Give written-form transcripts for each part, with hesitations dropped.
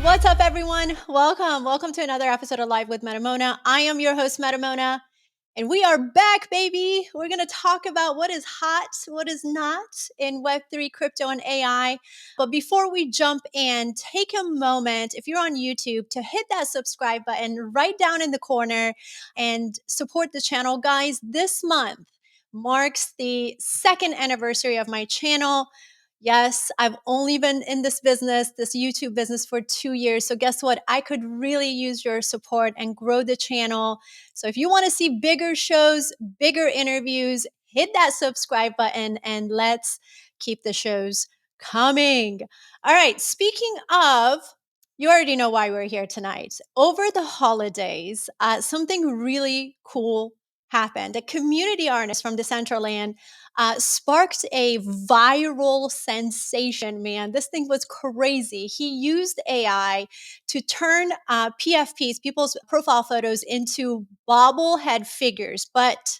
What's up, everyone? Welcome to another episode of Live with Metamona. I am your host, Metamona, and we are back, baby. We're going to talk about what is hot, what is not in Web3, crypto, and AI. But before we jump in, take a moment, if you're on YouTube, to hit that subscribe button right down in the corner and support the channel. Guys, this month marks the second anniversary of my channel. Yes, I've only been in this YouTube business for 2 years. So, guess what? I could really use your support and grow the channel. So, if you want to see bigger shows, bigger interviews, hit that subscribe button and let's keep the shows coming. All right. Speaking of, you already know why we're here tonight. Over the holidays, something really cool happened. A community artist from Decentraland sparked a viral sensation, man. This thing was crazy. He used AI to turn PFPs, people's profile photos, into bobblehead figures. But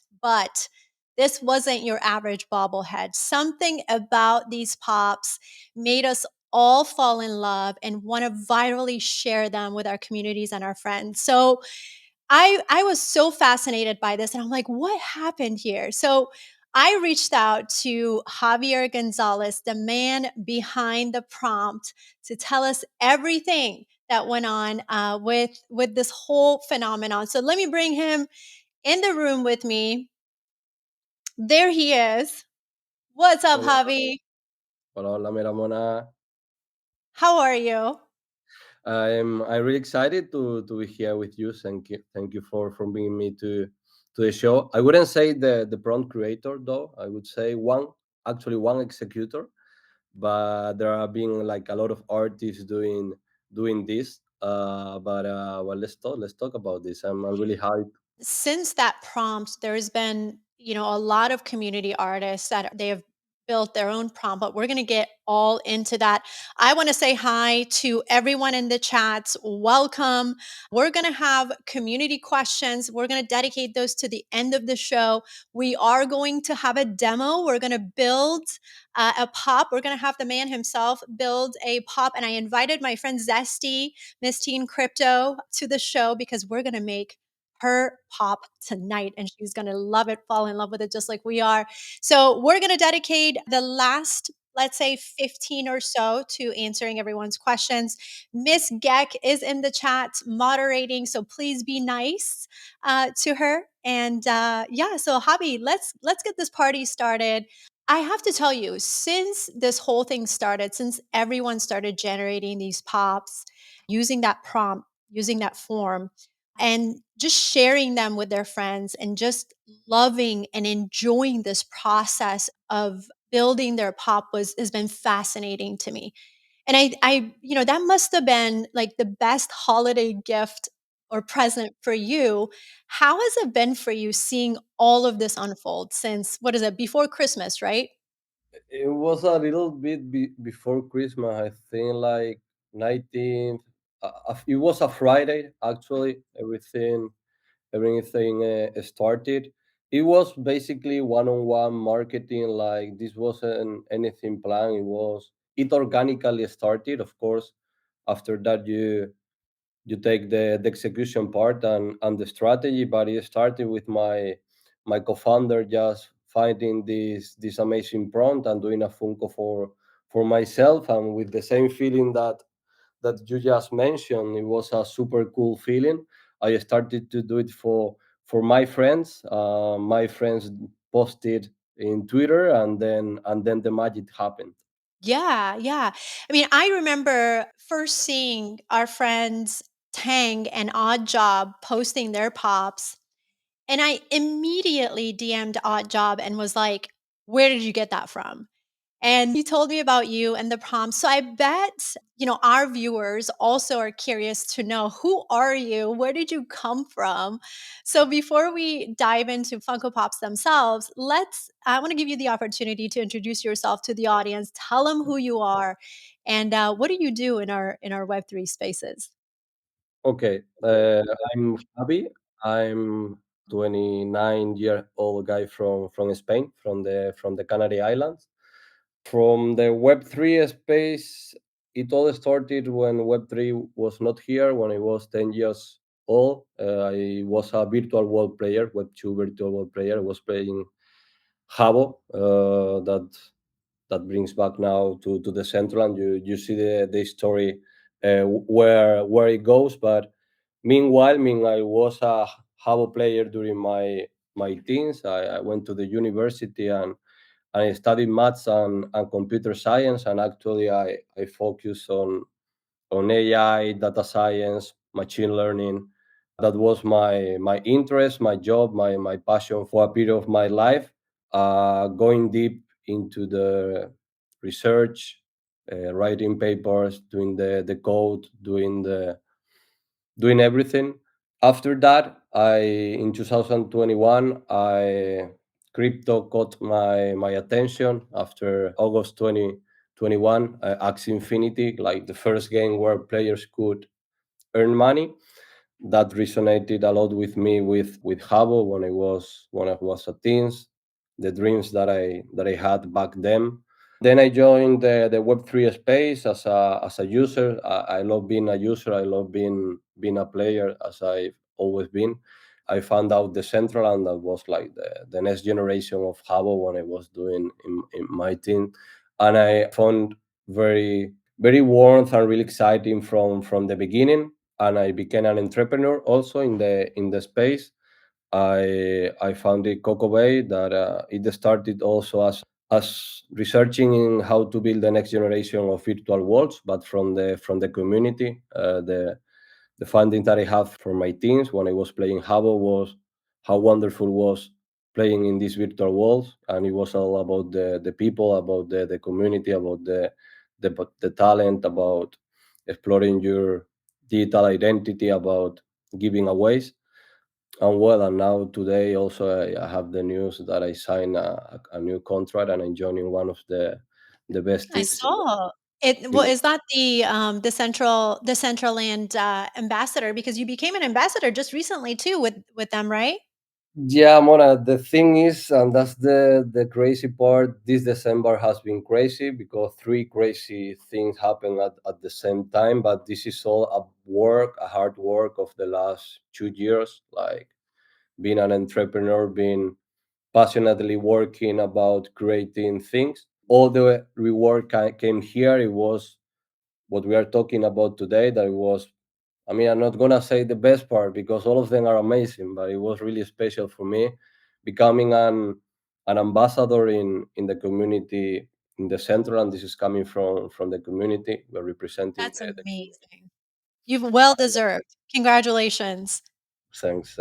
this wasn't your average bobblehead. Something about these pops made us all fall in love and want to virally share them with our communities and our friends. So I was so fascinated by this and I'm like, what happened here? So I reached out to Javier Gonzalez, the man behind the prompt, to tell us everything that went on with this whole phenomenon. So let me bring him in the room with me. There he is. What's up, Hola, Javi? hola, hola, Miramona. How are you? I'm really excited to be here with you. Thank you for bringing me to the show. I wouldn't say the prompt creator though. I would say one executor, but there have been like a lot of artists doing this. But let's talk about this. I'm really hyped. Since that prompt, there's been, a lot of community artists that they have built their own prompt, but we're going to get all into that. I want to say hi to everyone in the chats. Welcome. We're going to have community questions. We're going to dedicate those to the end of the show. We are going to have a demo. We're going to build a pop. We're going to have the man himself build a pop. And I invited my friend Zesty, Miss Teen Crypto, to the show because we're going to make her pop tonight and she's going to love it, fall in love with it just like we are. So, we're going to dedicate the last, let's say, 15 or so to answering everyone's questions. Miss Geck is in the chat moderating, so please be nice to her. And yeah, so Hobby, let's get this party started. I have to tell you, since this whole thing started, since everyone started generating these pops, using that prompt, using that form, and just sharing them with their friends and just loving and enjoying this process of building their pop was has been fascinating to me. And that must have been like the best holiday gift or present for you. How has it been for you seeing all of this unfold since, what is it, before Christmas, right? It was a little bit before Christmas. I think like 19th. It was a Friday actually. Everything started. It was basically one-on-one marketing. Like this wasn't anything planned. It organically started. Of course, after that you take the execution part and the strategy. But it started with my co-founder just finding this amazing prompt and doing a Funko for myself, and with the same feeling that you just mentioned. It was a super cool feeling. I started to do it for my friends. My friends posted in Twitter, and then the magic happened. Yeah, yeah. I mean, I remember first seeing our friends Tang and Odd Job posting their pops, and I immediately DM'd Odd Job and was like, "Where did you get that from?" And he told me about you and the prompt. So I bet, our viewers also are curious to know, who are you? Where did you come from? So before we dive into Funko Pops themselves, I want to give you the opportunity to introduce yourself to the audience. Tell them who you are and what do you do in our Web3 spaces? Okay, I'm Javi. I'm 29-year-old guy from Spain, from the Canary Islands. From the Web3 space, it all started when Web3 was not here, when I was 10 years old. I was a virtual world player, Web2 virtual world player. I was playing Jabo, that brings back now to the central, and you see the story where it goes. But meanwhile, I was a Jabo player during my teens. I went to the university and I studied maths and computer science, and actually I focus on AI, data science, machine learning. That was my interest, my job, my passion for a period of my life. Going deep into the research, writing papers, doing the code, doing everything. After that, I in 2021, I crypto caught my attention after August 2021. Axie Infinity, like the first game where players could earn money. That resonated a lot with me with Habo when I was a teens, the dreams that I had back then. Then I joined the Web3 space as a user. I love being a user. I love being a player, as I've always been. I found out the central, and that was like the next generation of Habo when I was doing in my team, and I found very warm and really exciting from the beginning. And I became an entrepreneur also in the space. I founded Coco Bay, that it started also as researching in how to build the next generation of virtual worlds, but from the community. The funding that I have for my teams when I was playing Habo was how wonderful was playing in these virtual worlds, and it was all about the people, about the community, about the talent, about exploring your digital identity, about giving aways. And now today also I have the news that I signed a new contract, and I'm joining one of the best I teams saw it. in Well, is that the Central Land ambassador? Because you became an ambassador just recently too with them, right? Yeah, Mona, the thing is, and that's the crazy part, this December has been crazy because three crazy things happen at the same time. But this is all a hard work of the last 2 years, like being an entrepreneur, being passionately working about creating things. All the reward came here. It was what we are talking about today, that it was, I mean, I'm not gonna say the best part because all of them are amazing, but it was really special for me becoming an ambassador in the community in the central, and this is coming from the community. We're representing That's the amazing. You've well deserved. Congratulations. thanks.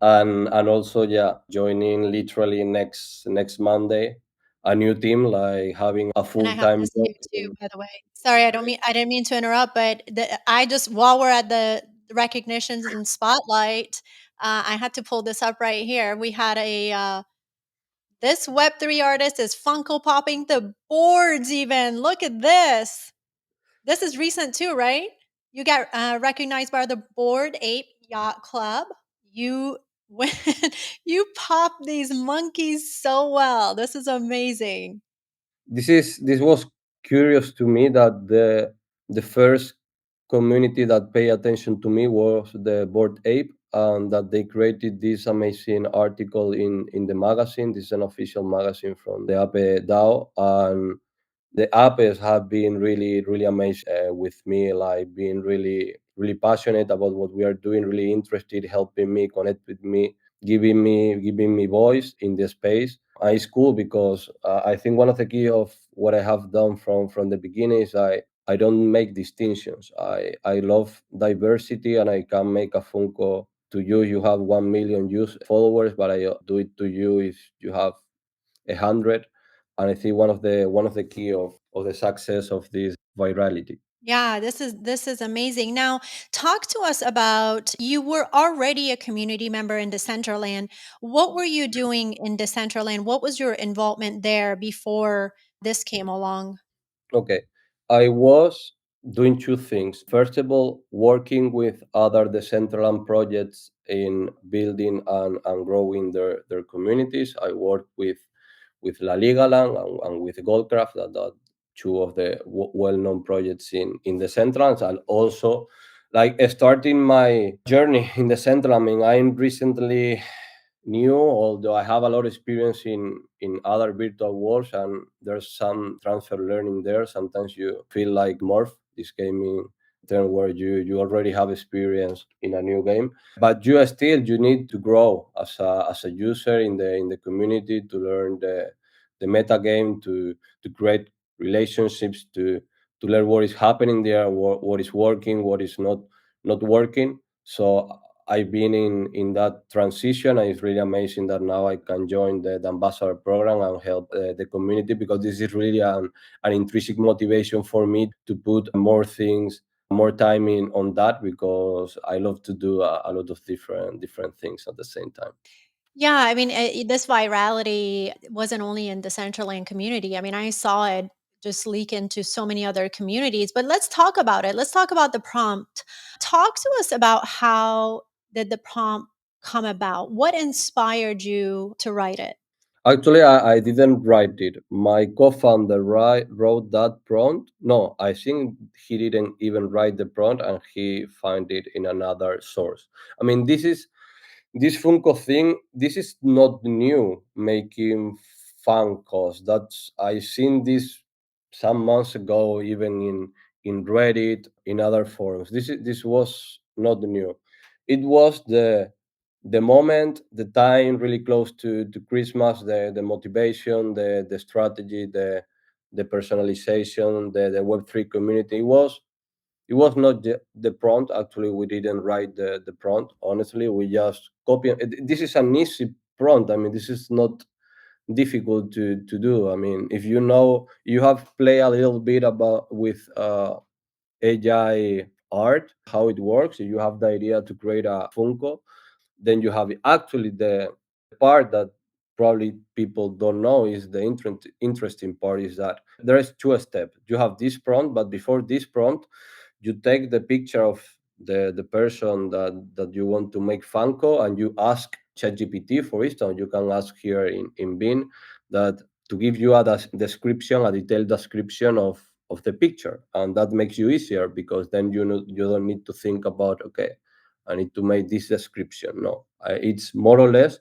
And also, yeah, joining literally next Monday a new team, like having a And I have full-time this job here too, by the way. Sorry, I didn't mean to interrupt, but I just while we're at the recognitions and spotlight, I had to pull this up right here. We had a this Web3 artist is Funko popping the boards. Even look at this. This is recent too, right? You got recognized by the Board Ape Yacht Club. You when you pop these monkeys so well. This is amazing. This was curious to me that the first community that paid attention to me was the Board Ape, and that they created this amazing article in the magazine. This is an official magazine from the Ape DAO, and the Apes have been really amazing with me, like being really passionate about what we are doing, really interested, helping me connect with me, giving me voice in the space. It's cool because I think one of the key of what I have done from the beginning is I don't make distinctions. I love diversity, and I can make a Funko to you. You have 1 million followers, but I do it to you if you have 100. And I think one of the key of the success of this virality. Yeah, this is amazing. Now, talk to us about you were already a community member in Decentraland. What were you doing in Decentraland? What was your involvement there before this came along? Okay, I was doing two things. First of all, working with other Decentraland projects in building and growing their communities. I worked with La Liga Land and with Goldcraft, that two of the well-known projects in the central, and also like starting my journey in the central. I mean, I'm recently new, although I have a lot of experience in other virtual worlds, and there's some transfer learning there. Sometimes you feel like morph this gaming term where you already have experience in a new game, but you need to grow as a user in the community, to learn the meta game, to create relationships, to learn what is happening there, what is working, what is not working. So I've been in that transition, and it's really amazing that now I can join the ambassador program and help the community, because this is really an intrinsic motivation for me to put more things, more time in on that, because I love to do a lot of different things at the same time. Yeah, I mean, this virality wasn't only in the Centerland community. I mean, I saw it just leak into so many other communities. But let's talk about it. Let's talk about the prompt. Talk to us about how did the prompt come about? What inspired you to write it? Actually, I didn't write it. My co-founder wrote that prompt. No, I think he didn't even write the prompt, and he found it in another source. I mean, this Funko thing. This is not new. Making Funkos. That's I seen this some months ago, even in Reddit, in other forums. This was not new. It was the moment, the time really close to Christmas, the motivation, the strategy, the personalization, the Web3 community. It was not the prompt. Actually, we didn't write the prompt. Honestly, we just copy. This is an easy prompt. I mean, this is not difficult to do. I mean, if you have played a little bit about with AI art, how it works. If you have the idea to create a Funko, then you have actually the part that probably people don't know is the interesting part, is that there is two steps. You have this prompt, but before this prompt, you take the picture of the person that you want to make Funko, and you ask ChatGPT, for instance. You can ask here in Bin that to give you description, a detailed description of the picture, and that makes you easier, because then you don't need to think about, okay, I need to make this description. No, it's more or less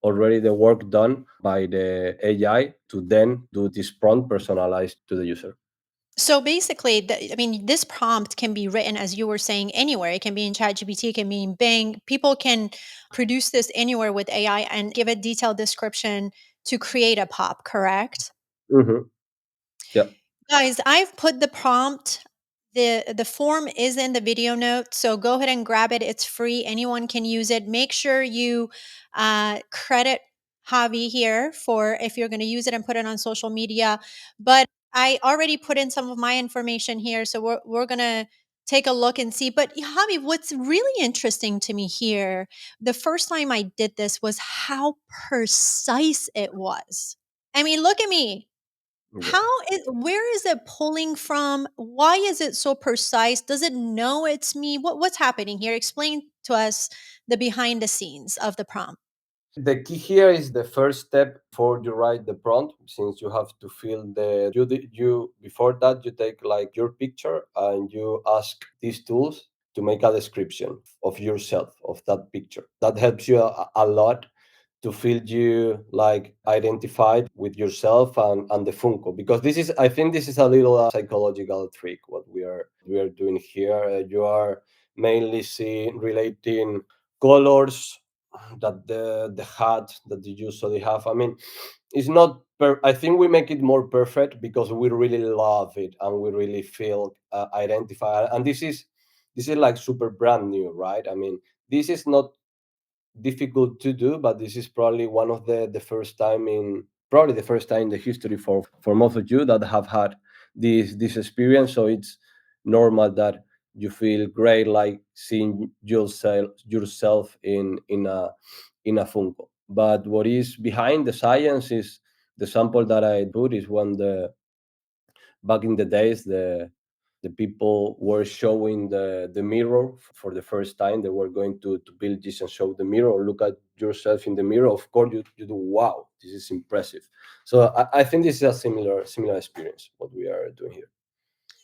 already the work done by the AI to then do this prompt personalized to the user. So basically, I mean, this prompt can be written, as you were saying, anywhere. It can be in ChatGPT, it can be in Bing. People can produce this anywhere with AI and give a detailed description to create a pop, correct? Hmm. Yeah. Guys, I've put the prompt. The form is in the video notes, so go ahead and grab it. It's free. Anyone can use it. Make sure you credit Javi here for if you're going to use it and put it on social media. But I already put in some of my information here, so we're going to take a look and see. But Javi, what's really interesting to me here, the first time I did this was how precise it was. I mean, look at me. Yeah. How is where is it pulling from? Why is it so precise? Does it know it's me? What's happening here? Explain to us the behind the scenes of the prompt. The key here is the first step before you write the prompt, since you have to fill you before that you take like your picture and you ask these tools to make a description of yourself, of that picture. That helps you a lot to feel you like identified with yourself and the Funko, because I think this is a little psychological trick what we are doing here. You are mainly seeing relating colors that the hat that you usually have. I mean, it's not I think we make it more perfect because we really love it and we really feel identified. And this is like super brand new, right? I mean, this is not difficult to do, but this is probably one of the first time in probably the first time in the history for most of you that have had this experience. So it's normal that you feel great, like seeing yourself in a Funko. But what is behind the science is the sample that I put is one the back in the days, the the people were showing the mirror for the first time. They were going to build this and show the mirror, look at yourself in the mirror. Of course, you do, wow, this is impressive. So I think this is a similar experience what we are doing here.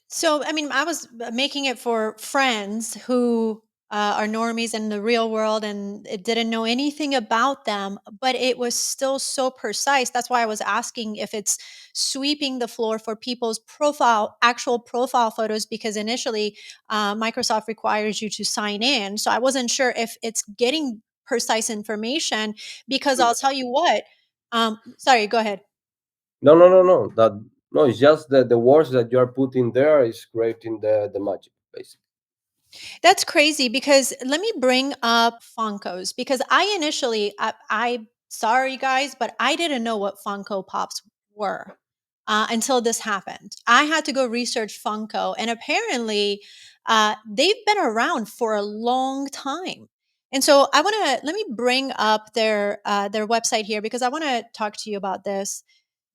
So, I mean, I was making it for friends who are normies in the real world and it didn't know anything about them, but it was still so precise. That's why I was asking if it's sweeping the floor for people's actual profile photos, because initially Microsoft requires you to sign in. So I wasn't sure if it's getting precise information, because I'll tell you what. Sorry, go ahead. No. That no, it's just the words that you are putting there is creating the magic, basically. That's crazy, because let me bring up Funkos, because I initially I sorry guys, but I didn't know what Funko Pops were until this happened. I had to go research Funko, and apparently they've been around for a long time. And so I want to let me bring up their website here, because I want to talk to you about this.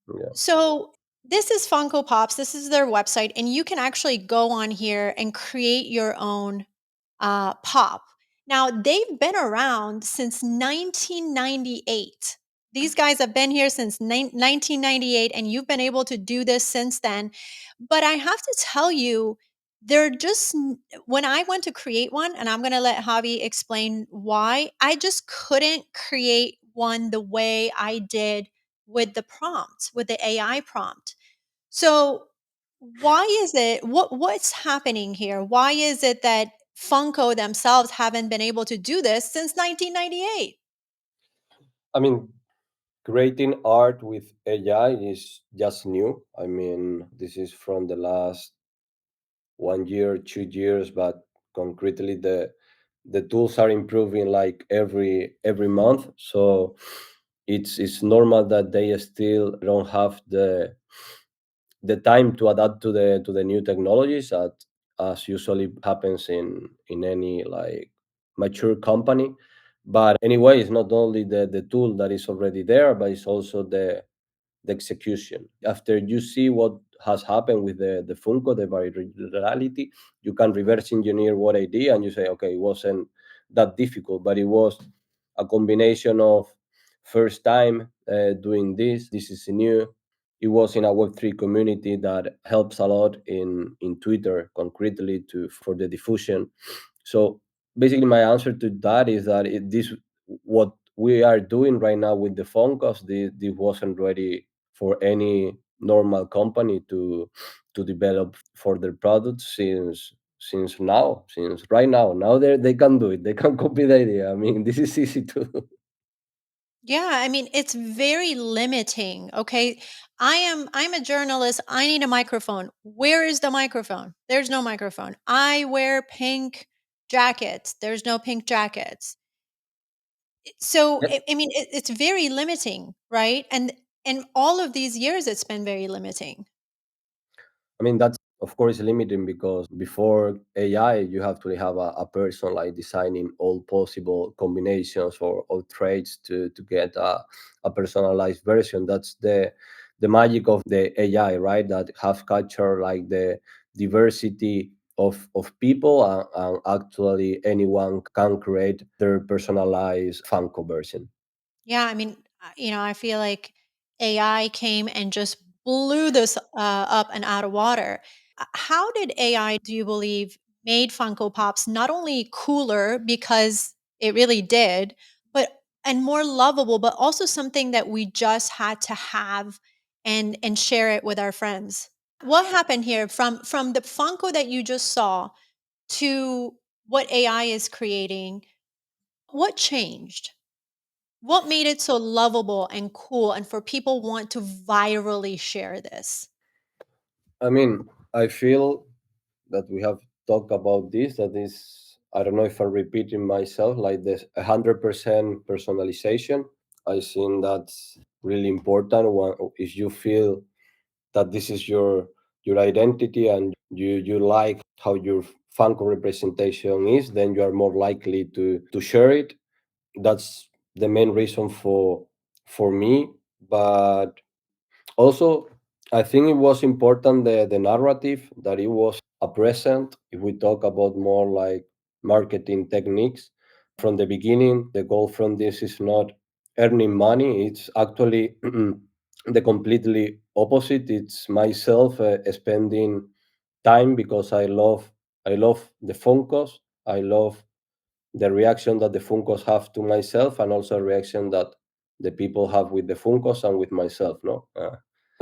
Yeah. So this is Funko Pops. This is their website, and you can actually go on here and create your own pop. Now, they've been around since 1998. These guys have been here since 1998, and you've been able to do this since then. But I have to tell you, they're just, when I went to create one, and I'm going to let Javi explain why, I just couldn't create one the way I did with the prompt, with the AI prompt. So why is it, what's happening here? Why is it that Funko themselves haven't been able to do this since 1998? I mean, creating art with AI is just new. I mean, this is from the last 1 year, 2 years, but concretely the tools are improving like every month. So it's normal that they still don't have the time to adapt to the new technologies, as usually happens in any like mature company. But anyway, it's not only the tool that is already there, but it's also the execution. After you see what has happened with the Funko, the virality, you can reverse engineer what I did, and you say, okay, it wasn't that difficult, but it was a combination of first time doing this. This is new. It was in a Web3 community that helps a lot in Twitter concretely to for the diffusion. So basically, my answer to that is that this what we are doing right now with the phone cost. This wasn't ready for any normal company to develop for their products since right now they can do it. They can copy the idea. I mean, this is easy to do. Yeah, I mean, it's very limiting. Okay. I'm a journalist. I need a microphone. Where is the microphone? There's no microphone. I wear pink jackets. There's no pink jackets. So I mean, it's very limiting, right? And all of these years it's been very limiting. I mean, that's of course limiting because before AI, you have to have a person like designing all possible combinations or all traits to get a personalized version. That's the magic of the AI, right? That have captured like the diversity of people, and actually anyone can create their personalized Funko version. Yeah, I mean, I feel like AI came and just blew this up and out of water. How did AI, do you believe, made Funko Pops not only cooler, because it really did, but and more lovable, but also something that we just had to have and share it with our friends? What happened here from the Funko that you just saw to what AI is creating? What changed? What made it so lovable and cool and for people want to virally share this? I mean, I feel that we have talked about this. That is, I don't know if I'm repeating myself, like this 100% personalization. I think that's really important. If you feel that this is your identity and you like how your Funko representation is, then you are more likely to share it. That's the main reason for me. But also, I think it was important the narrative that it was a present. If we talk about more like marketing techniques, from the beginning, the goal from this is not earning money. It's actually the completely opposite. It's myself spending time because I love the Funkos. I love the reaction that the Funkos have to myself, and also reaction that the people have with the Funkos and with myself. No,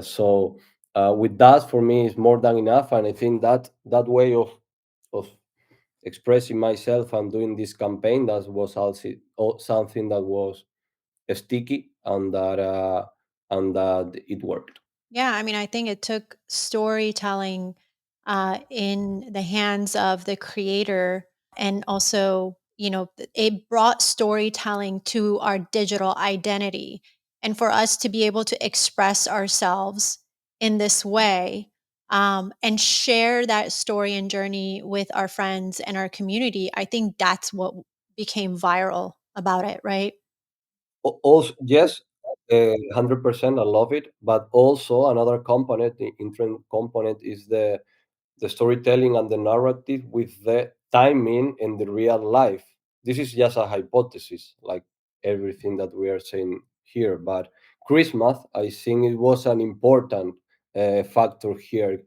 so with that, for me, is more than enough, and I think that that way of expressing myself and doing this campaign, that was also something that was sticky, and that it worked. Yeah, I mean, I think it took storytelling in the hands of the creator, and also, it brought storytelling to our digital identity. And for us to be able to express ourselves in this way, and share that story and journey with our friends and our community, I think that's what became viral about it, right? Also, yes, 100%, I love it. But also another component, the intrinsic component, is the storytelling and the narrative with the timing in the real life. This is just a hypothesis, like everything that we are saying here. But Christmas, I think it was an important factor here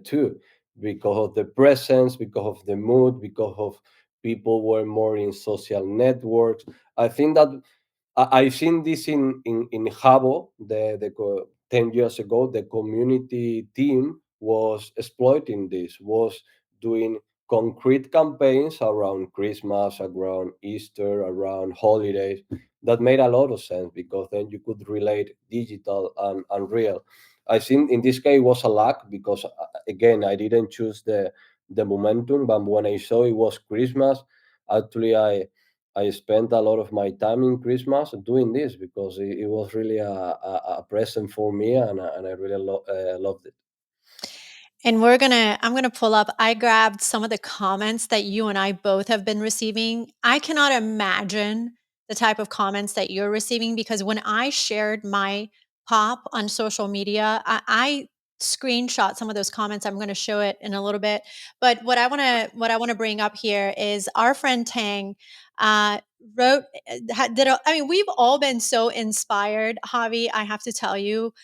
too, because of the presence, because of the mood, because of people were more in social networks. I think that I've seen this in Jabo, 10 years ago. The community team was exploiting this, was doing concrete campaigns around Christmas, around Easter, around holidays that made a lot of sense, because then you could relate digital and real. I think in this case it was a luck, because again, I didn't choose the momentum, but when I saw it was Christmas, actually I spent a lot of my time in Christmas doing this, because it was really a present for me, and I really loved it. And I'm gonna pull up. I grabbed some of the comments that you and I both have been receiving. I cannot imagine the type of comments that you're receiving, because when I shared my pop on social media, I screenshot some of those comments. I'm gonna show it in a little bit. But what I wanna bring up here is our friend Tang uh wrote I mean, we've all been so inspired, Javi, I have to tell you,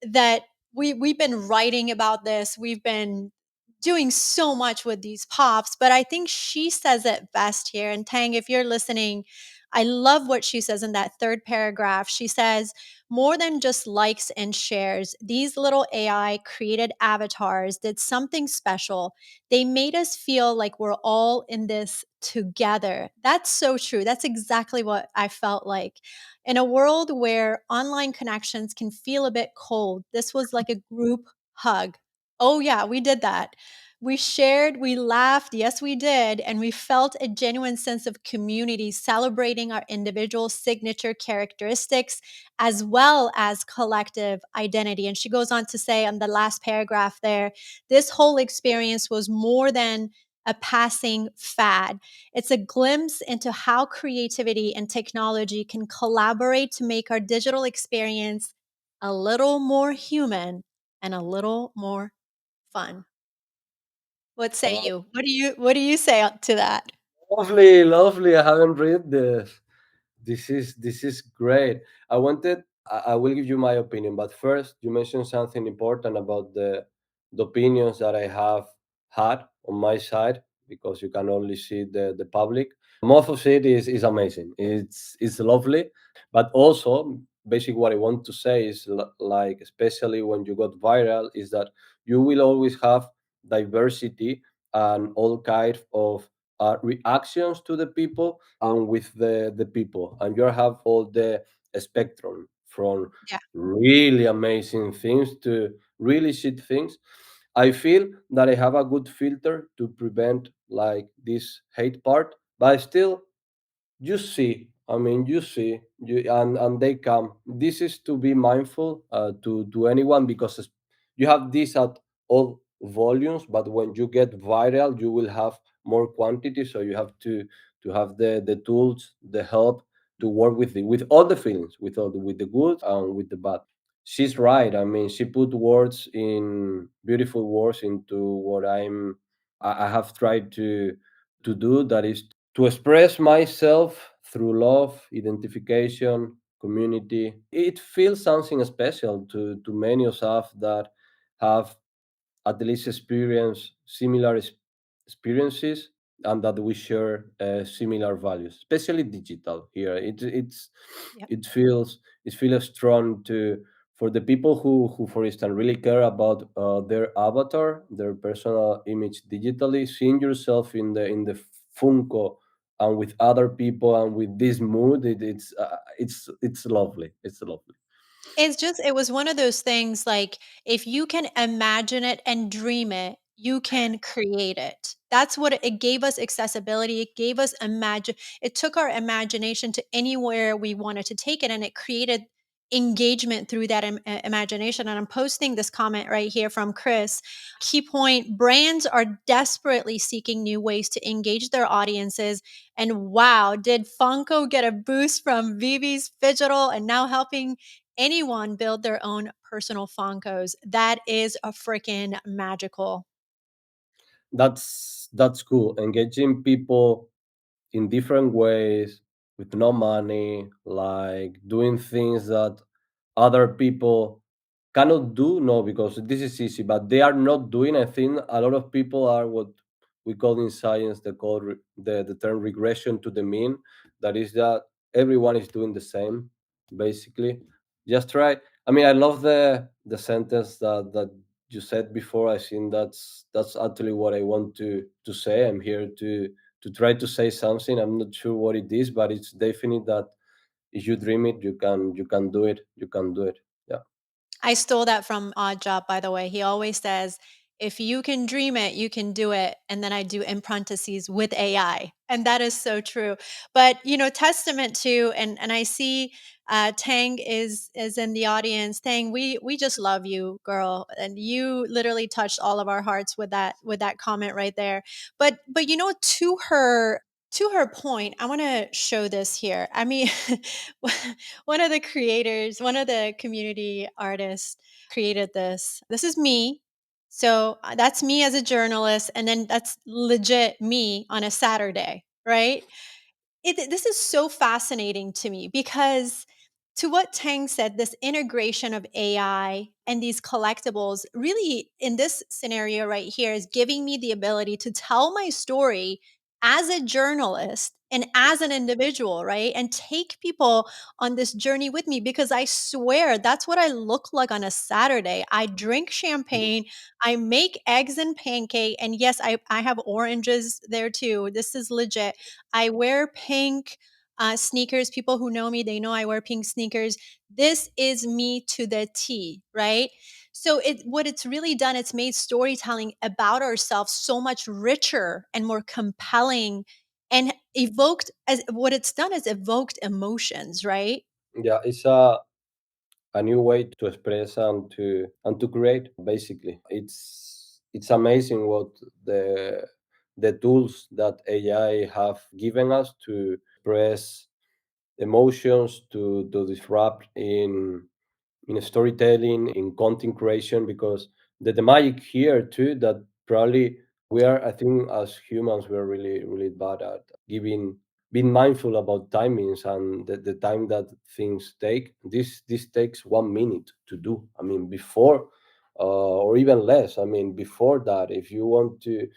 that we've been writing about this. We've been doing so much with these pops, but I think she says it best here. And Tang, if you're listening, I love what she says in that third paragraph. She says, more than just likes and shares, these little AI created avatars did something special. They made us feel like we're all in this together. That's so true. That's exactly what I felt like. In a world where online connections can feel a bit cold, this was like a group hug. Oh, yeah, we did that. We shared, we laughed, yes, we did, and we felt a genuine sense of community, celebrating our individual signature characteristics as well as collective identity. And she goes on to say on the last paragraph there, this whole experience was more than a passing fad. It's a glimpse into how creativity and technology can collaborate to make our digital experience a little more human and a little more fun. What say Oh, you? What do you say to that? lovely, lovely. I haven't read this. This is great. I will give you my opinion, but first you mentioned something important about the opinions that I have had on my side, because you can only see the public. Most of it is amazing. It's lovely, but also basically what I want to say is, like, especially when you got viral, is that you will always have diversity and all kinds of reactions to the people and with the people, and you have all the spectrum from Yeah. really amazing things to really shit things. I feel that I have a good filter to prevent like this hate part, but still, you see, I mean, you see, and they come. This is to be mindful to anyone, because you have this at all volumes, but when you get viral you will have more quantity, so you have to have the tools, the help to work with all the feelings, with the good and with the bad. She's right. I mean, she put words in beautiful words into what I'm I have tried to do, that is to express myself through love, identification, community. It feels something special to many of us that have at least experience similar experiences, and that we share similar values, especially digital here. It feels strong to for the people who for instance really care about their avatar, their personal image digitally. Seeing yourself in the Funko and with other people and with this mood, it's lovely. It's lovely. It's just it was one of those things like if you can imagine it and dream it, you can create it. That's what it gave us accessibility. It gave us imagine it took our imagination to anywhere we wanted to take it and it created engagement through that imagination. And I'm posting this comment right here from Chris. Key point, brands are desperately seeking new ways to engage their audiences. And wow, did Funko get a boost from Vivi's Digital and now helping anyone build their own personal Funkos? That is a freaking magical. That's cool. Engaging people in different ways with no money, like doing things that other people cannot do. No, because this is easy, but they are not doing. I think a lot of people are what we call in science the term regression to the mean. That is that everyone is doing the same, basically. Just try. I mean, I love the sentence that you said before. I think that's actually what I want to say. I'm here to try to say something. I'm not sure what it is, but it's definite that if you dream it, you can do it. You can do it. Yeah. I stole that from Odd Job, by the way. He always says, if you can dream it, you can do it. And then I do in parentheses with AI. And that is so true. But testament to and I see Tang is in the audience. Tang, we just love you, girl. And you literally touched all of our hearts with that comment right there. But to her point, I want to show this here. I mean, one of the creators, one of the community artists created this. This is me. So that's me as a journalist. And then that's legit me on a Saturday, right? This is so fascinating to me because to what Tang said, this integration of AI and these collectibles really in this scenario right here is giving me the ability to tell my story as a journalist and as an individual, right? And take people on this journey with me because I swear that's what I look like on a Saturday. I drink champagne, I make eggs and pancake, and yes, I have oranges there too. This is legit. I wear pink sneakers. People who know me, they know I wear pink sneakers. This is me to the T, right? So what it's really done, it's made storytelling about ourselves so much richer and more compelling and evoked as what it's done is evoked emotions, right? Yeah, it's a new way to express and to create. Basically, it's amazing what the tools that AI have given us to express emotions, to disrupt in storytelling, in content creation, because the magic here too, that probably we are, I think, as humans, we're really really bad at giving being mindful about timings and the time that things take. This takes 1 minute to do. I mean, before or even less. I mean, before that, if you want to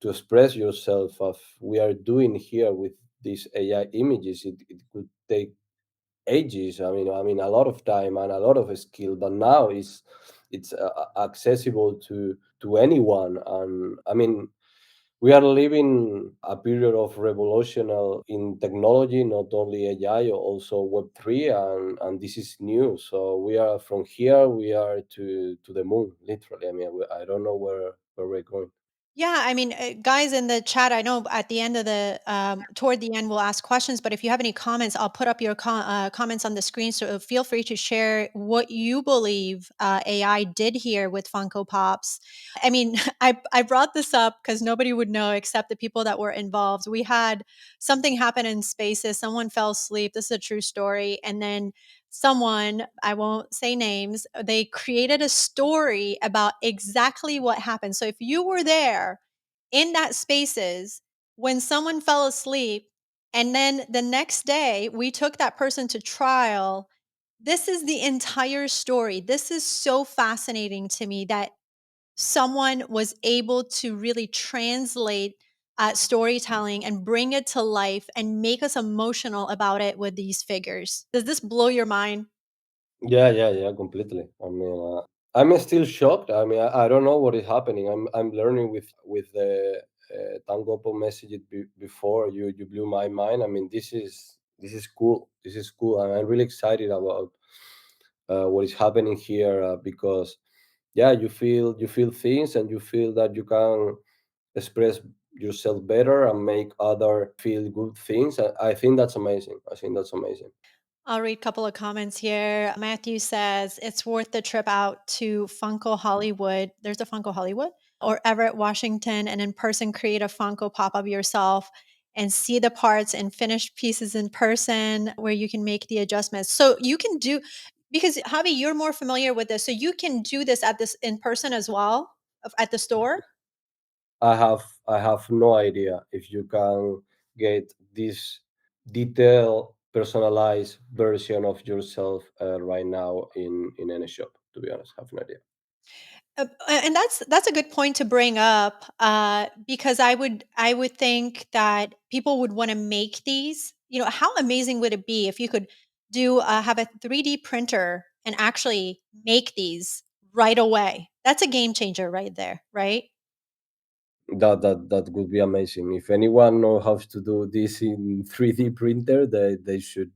express yourself as we are doing here with these AI images, it could take ages. I mean a lot of time and a lot of skill, but now it's accessible to anyone. And I mean, we are living a period of revolutionary in technology, not only AI, also Web3, and this is new. So we are from here, we are to the moon, literally. I mean, I don't know where we're going. Yeah, I mean, guys in the chat, I know at the end of the toward the end we'll ask questions, but if you have any comments, I'll put up your comments on the screen. So feel free to share what you believe AI did here with Funko Pops. I mean, I brought this up because nobody would know except the people that were involved. We had something happen in Spaces. Someone fell asleep. This is a true story, and then someone, I won't say names, they created a story about exactly what happened. So if you were there in that spaces when someone fell asleep, and then the next day we took that person to trial. This is the entire story. This is so fascinating to me that someone was able to really translate storytelling and bring it to life and make us emotional about it with these figures. Does this blow your mind? Yeah, yeah, yeah, completely. I mean, I'm still shocked. I mean, I don't know what is happening. I'm learning with the Tangopo message before you blew my mind. I mean, this is cool. This is cool, and I'm really excited about what is happening here because yeah, you feel things, and you feel that you can express yourself better and make other feel good things. I think that's amazing. I think that's amazing. I'll read a couple of comments here. Matthew says it's worth the trip out to Funko Hollywood. There's a Funko Hollywood or Everett, Washington, and in person create a Funko pop of yourself and see the parts and finished pieces in person where you can make the adjustments. So you can do, because Javi, you're more familiar with this. So you can do this at this in person as well at the store. I have no idea if you can get this detailed, personalized version of yourself right now in any shop. To be honest, I have no idea. And that's a good point to bring up because I would think that people would want to make these. You know, how amazing would it be if you could do have a 3D printer and actually make these right away? That's a game changer right there, right? That would be amazing. If anyone knows how to do this in 3D printer, they should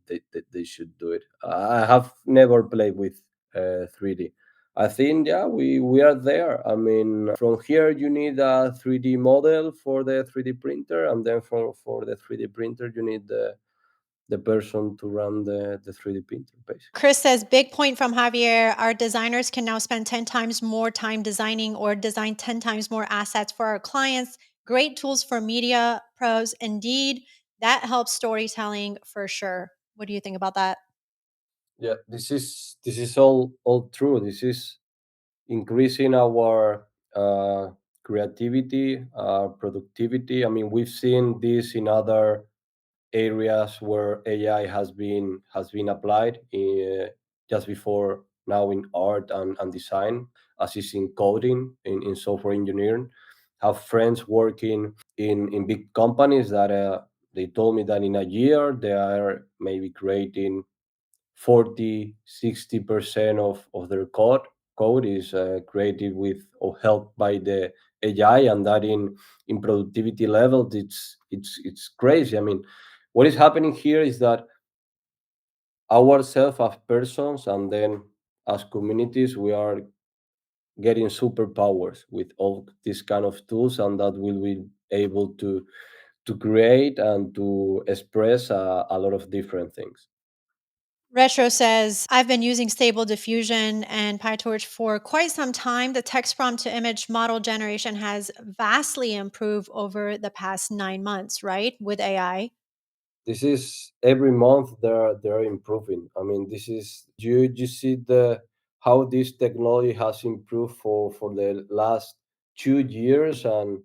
do it. I have never played with 3D. I think yeah, we are there. I mean, from here you need a 3D model for the 3D printer, and then for the 3D printer you need the person to run the 3D printer basically. Chris says, big point from Javier. Our designers can now spend 10 times more time designing or design 10 times more assets for our clients. Great tools for media pros. Indeed, that helps storytelling for sure. What do you think about that? Yeah, this is all true. This is increasing our creativity, productivity. I mean, we've seen this in other areas where AI has been applied just before now in art and design, as is in coding, in software engineering. Have friends working in big companies that they told me that in a year they are maybe creating 40-60% of their code is created with or helped by the AI, and that in productivity levels, it's crazy. I mean, what is happening here is that ourselves as persons and then as communities, we are getting superpowers with all these kind of tools, and that will be able to create and to express a lot of different things. Retro says, I've been using Stable Diffusion and PyTorch for quite some time. The text prompt to image model generation has vastly improved over the past 9 months, right? With AI. This is every month they're improving. I mean, this is you see the how this technology has improved for the last 2 years. And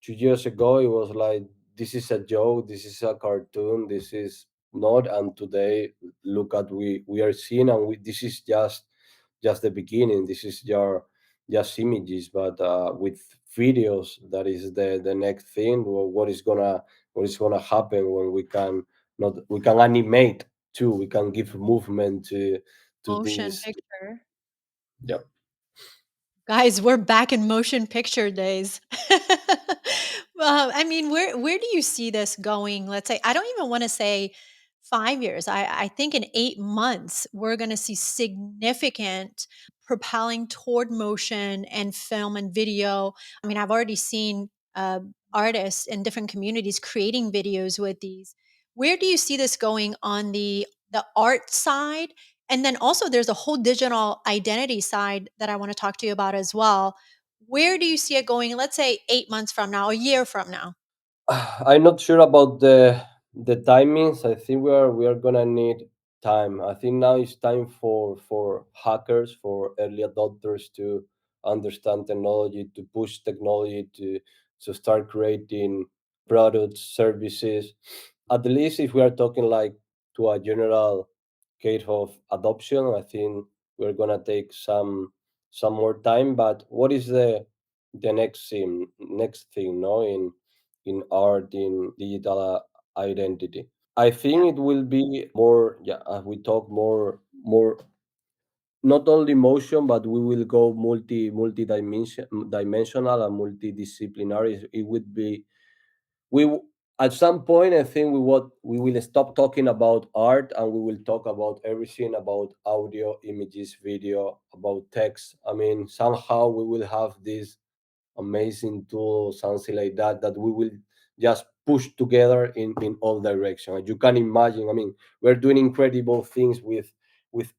2 years ago it was like this is a joke, this is a cartoon, this is not. And today look at we are seeing, and this is just the beginning. This is your just images, but with videos, that is the next thing. What is gonna happen when we can not we can animate too, we can give movement to Motion this. picture. Yeah. Guys, we're back in motion picture days. Well, I mean, where do you see this going? Let's say I don't even want to say 5 years. I think in 8 months we're going to see significant propelling toward motion and film and video. I mean, I've already seen artists in different communities creating videos with these. Where do you see this going on the art side? And then also there's a whole digital identity side that I want to talk to you about as well. Where do you see it going, let's say 8 months from now, a year from now? I'm not sure about the timings. I think we are gonna need time. I think now it's time for hackers, for early adopters to understand technology, to push technology to start creating products, services. At least if we are talking like to a general case of adoption, I think we're gonna take some more time. But what is the next thing, no, in art, in digital identity? I think Yeah. it will be more, yeah, as we talk more, not only motion, but we will go multi dimensional and multidisciplinary. It would be at some point. I think we will stop talking about art and we will talk about everything, about audio, images, video, about text. I mean, somehow we will have this amazing tool, something like that we will just push together in all directions. You can imagine, I mean, we're doing incredible things with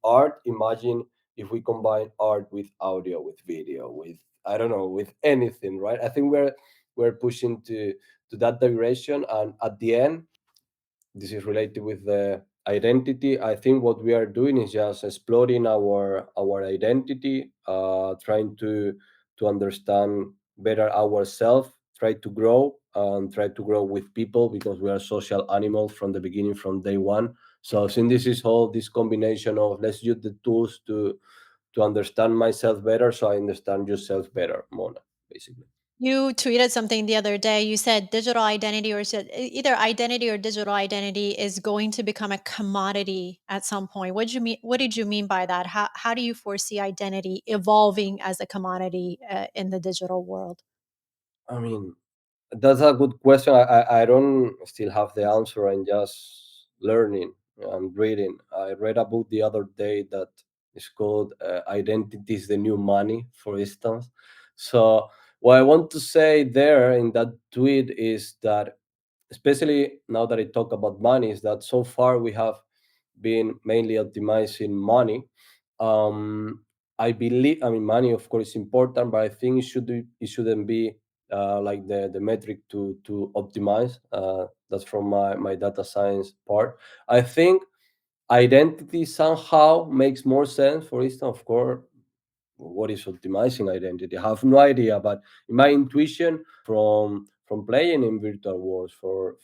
art. Imagine if we combine art with audio, with video, with, I don't know, with anything, right? I think we're pushing to that direction. And at the end, this is related with the identity. I think what we are doing is just exploring our identity, trying to understand better ourselves, try to grow and try to grow with people, because we are social animals from the beginning, from day one. So since this is all this combination of, let's use the tools to understand myself better, so I understand yourself better, Mona, basically. You tweeted something the other day. You said digital identity, or said either identity or digital identity is going to become a commodity at some point. What did you mean? What did you mean by that? How do you foresee identity evolving as a commodity in the digital world? I mean, that's a good question. I don't still have the answer. I'm just learning and reading. I read a book the other day that is called Identity is the New Money, for instance. So, what I want to say there in that tweet is that, especially now that I talk about money, is that so far we have been mainly optimizing money. I believe, I mean, money of course is important, but I think it shouldn't be like the metric to optimize. That's from my data science part. I think identity somehow makes more sense. For instance, of course, what is optimizing identity? I have no idea, but in my intuition, from playing in virtual worlds,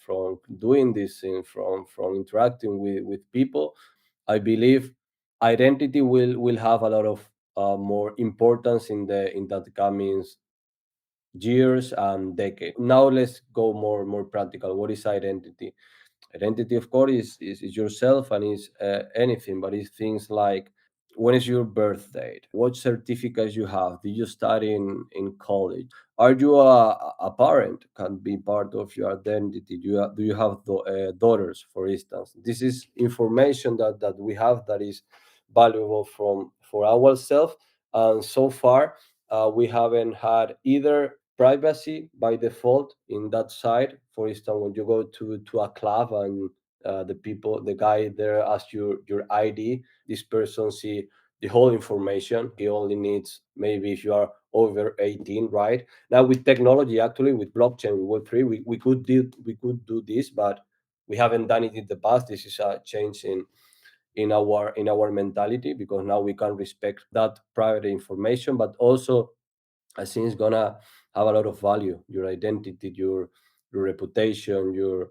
from doing this thing, from interacting with people, I believe identity will have a lot of more importance in that coming years and decades. Now let's go more practical. What is identity? Identity, of course, is yourself, and is anything, but it's things like, when is your birth date? What certificates you have? Did you study in college? Are you a parent? Can be part of your identity. Do you have daughters, for instance? This is information that we have that is valuable for ourselves. And so far, we haven't had either privacy by default in that side. For instance, when you go to a club and the guy there asks your ID, this person see the whole information. He only needs, maybe if you are over 18, right? Now with technology, actually with blockchain, with Web3, we could do this, but we haven't done it in the past. This is a change in our mentality, because now we can respect that private information, but also I think it's gonna have a lot of value. Your identity, your reputation, your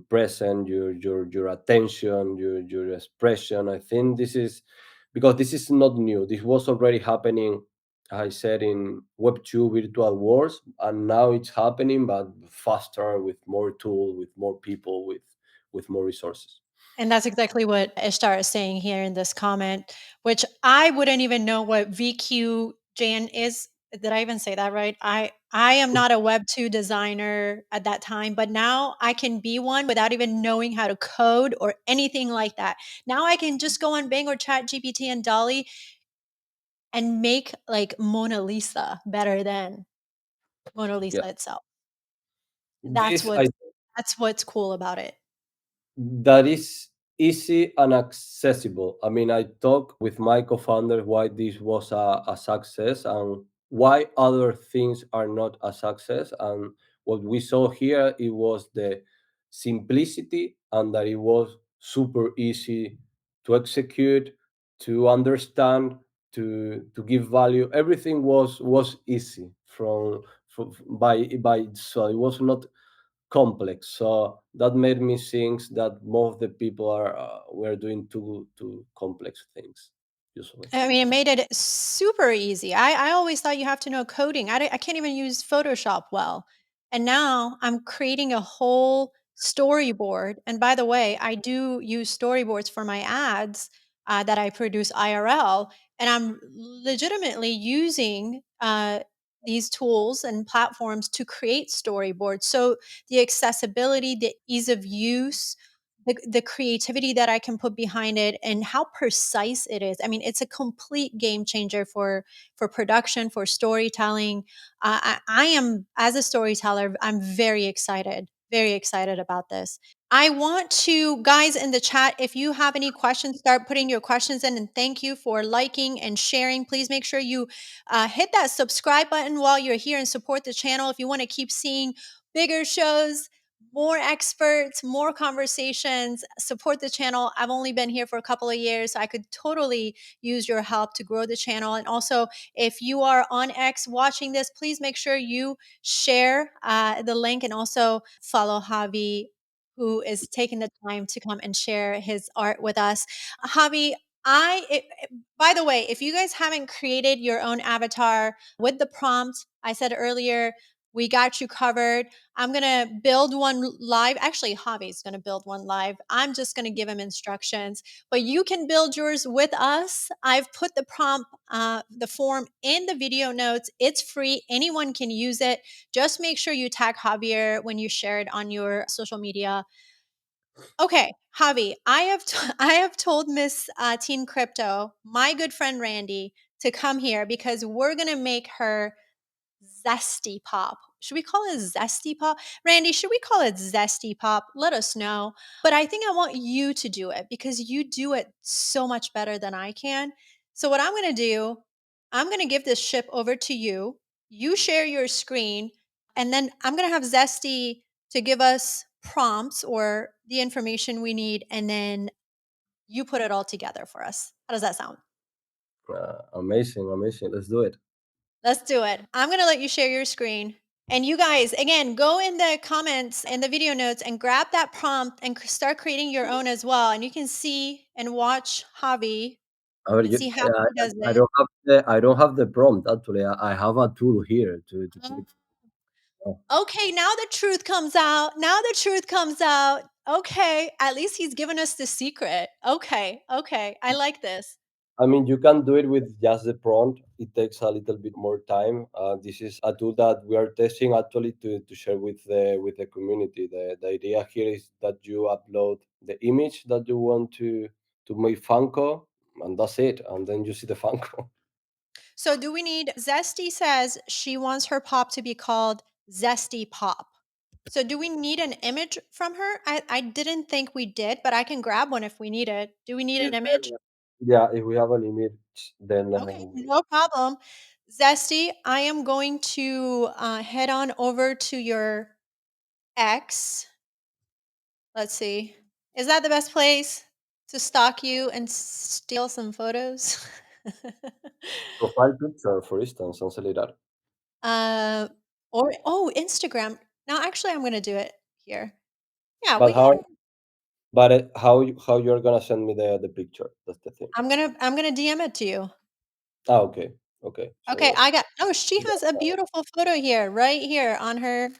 presence, your attention, your expression. I think this is because this is not new. This was already happening, I said, in Web 2 virtual worlds, and now it's happening, but faster, with more tools, with more people, with more resources. And that's exactly what Ishtar is saying here in this comment, which I wouldn't even know what VQJN is. Did I even say that right? I am not a Web 2 designer at that time, but now I can be one without even knowing how to code or anything like that. Now I can just go on Bing or Chat GPT and Dolly and make like Mona Lisa better than Mona Yeah, Lisa itself. That's this I what's that's what's cool about it. that is easy and accessible. I mean, I talked with my co-founder why this was a success and why other things are not a success. And what we saw here, it was the simplicity, and that it was super easy to execute, to understand, to give value. Everything was easy by so it was not complex. So that made me think that most of the people are were doing too complex things usually. I mean, it made it super easy. I always thought you have to know coding. I can't even use Photoshop well. And now I'm creating a whole storyboard. And by the way, I do use storyboards for my ads that I produce IRL. And I'm legitimately using these tools and platforms to create storyboards. So the accessibility, the ease of use, the creativity that I can put behind it and how precise it is. I mean, it's a complete game changer for production, for storytelling. I am as a storyteller, I'm very excited about this. I want to, guys in the chat, if you have any questions, start putting your questions in. And thank you for liking and sharing. Please make sure you hit that subscribe button while you're here and support the channel if you want to keep seeing bigger shows, more experts, more conversations. Support the channel. I've only been here for a couple of years, so I could totally use your help to grow the channel. And also, if you are on X watching this, please make sure you share the link and also follow Javi, who is taking the time to come and share his art with us. Javi, by the way, if you guys haven't created your own avatar with the prompt I said earlier, we got you covered. I'm going to build one live. Actually, Javi's going to build one live. I'm just going to give him instructions, but you can build yours with us. I've put the prompt, the form in the video notes. It's free. Anyone can use it. Just make sure you tag Javier when you share it on your social media. Okay, Javi, I have told Miss Teen Crypto, my good friend Randy, to come here because we're gonna make her zesty pop. Should we call it zesty pop? Randy, should we call it zesty pop? Let us know. But I think I want you to do it because you do it so much better than I can. So, what I'm going to do, I'm going to give this ship over to you. You share your screen, and then I'm going to have Zesty to give us prompts or the information we need, and then you put it all together for us. How does that sound? Amazing, amazing. Let's do it. Let's do it. I'm going to let you share your screen. And you guys, again, go in the comments and the video notes and grab that prompt and start creating your own as well. And you can see and watch Javi I, mean, and see how he does I it. don't have the prompt actually. I have a tool here to put Oh, it. Oh, okay, now the truth comes out. Now the truth comes out. Okay, at least he's given us the secret. Okay, okay. I like this. I mean, you can do it with just the prompt. It takes a little bit more time. This is a tool that we are testing actually to share with the community. The idea here is that you upload the image that you want to make Funko, and that's it. And then you see the Funko. So, do we need Zesty says she wants her pop to be called Zesty Pop. So, do we need an image from her? I didn't think we did, but I can grab one if we need it. Do we need Yes, an image? yeah, if we have an image, then Okay, no problem. Zesty, I am going to head on over to your X. Let's see. Is that the best place to stalk you and steal some photos? profile picture, for instance, something like that. uh, or, oh, Instagram. No, actually, I'm going to do it here. Yeah, But we can. how you're gonna send me the picture? That's the thing. I'm gonna DM it to you. Ah, okay, okay. Okay, So I got. Oh, she yeah, has a beautiful photo here, right here on her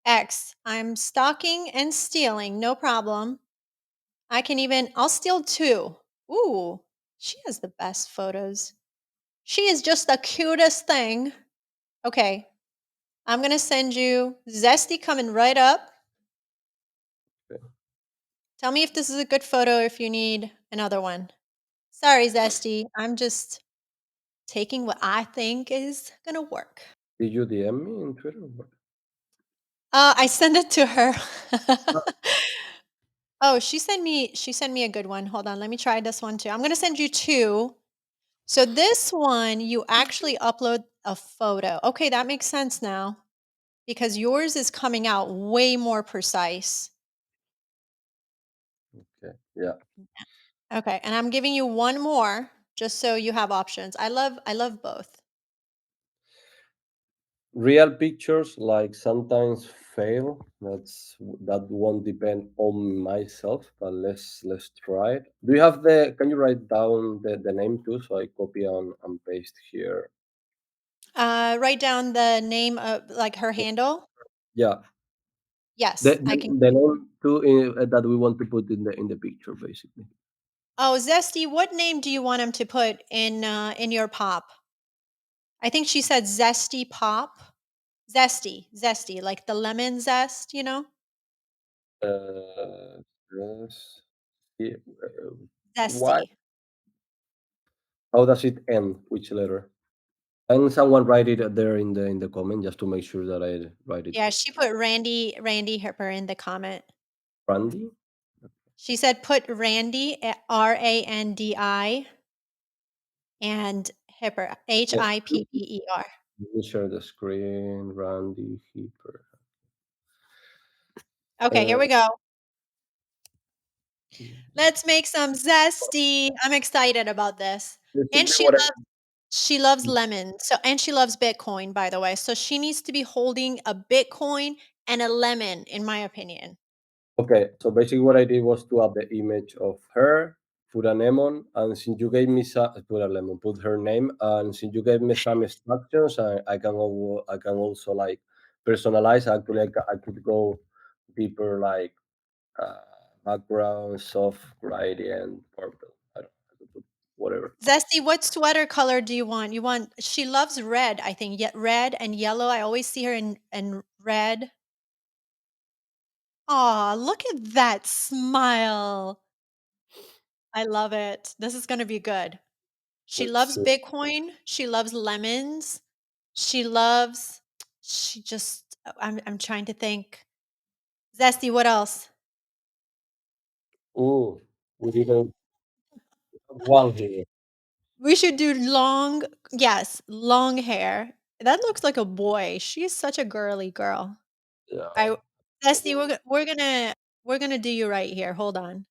X. I'm stalking and stealing, no problem. I can even. I'll steal two. Ooh, she has the best photos. She is just the cutest thing. Okay, I'm gonna send you Zesty coming right up. okay. Tell me if this is a good photo. If you need another one. Sorry, Zesty. I'm just taking what I think is gonna work. Did you DM me in Twitter? I sent it to her. Ah, Oh, she sent me a good one. Hold on, let me try this one too. I'm gonna send you two. So this one, you actually upload a photo. Okay, that makes sense now because yours is coming out way more precise. okay. Yeah. Okay, and I'm giving you one more just so you have options. I love both. Real pictures like sometimes fail. That won't depend on myself, but let's try it. Do you have the? Can you write down the name too, so I copy and paste here? Write down the name of like her handle. Yeah, the Yes, the, I can. the name too that we want to put in the picture, basically. Oh, Zesty, what name do you want him to put in your pop? I think she said Zesty Pop. Zesty, like the lemon zest, you know? Uh, yes. Yeah, what? Zesty. How does it end? Which letter? Can someone write it there in the comment just to make sure that I write it? Yeah, she put Randy Hipper in the comment. Randy? She said put Randy Randi and Hipper Yeah. Hipper. Let me share the screen. Randy Heaper. Okay, here Uh, we go. Let's make some zesty. I'm excited about this. And basically what I she loves lemon. So and she loves Bitcoin, by the way. So she needs to be holding a Bitcoin and a lemon, in my opinion. okay. So basically what I did was to add the image of her, put a lemon, and since you gave me some, put a lemon, put her name, and since you gave me some instructions, I can also like personalize. Actually, I could go deeper, like uh, background, soft, gradient, purple. I don't know. I could put whatever. Zesty, what sweater color do you want? You want she loves red, I think. Yet red and yellow. I always see her in red. Aw, look at that smile. I love it. This is gonna be good. She Let's loves see. Bitcoin. She loves lemons. She loves she just I'm trying to think. Zesty, what else? Ooh, we didn't have one here. We should do long yes, long hair. That looks like a boy. She's such a girly girl. Yeah, I Zesty, we're gonna do you right here. Hold on.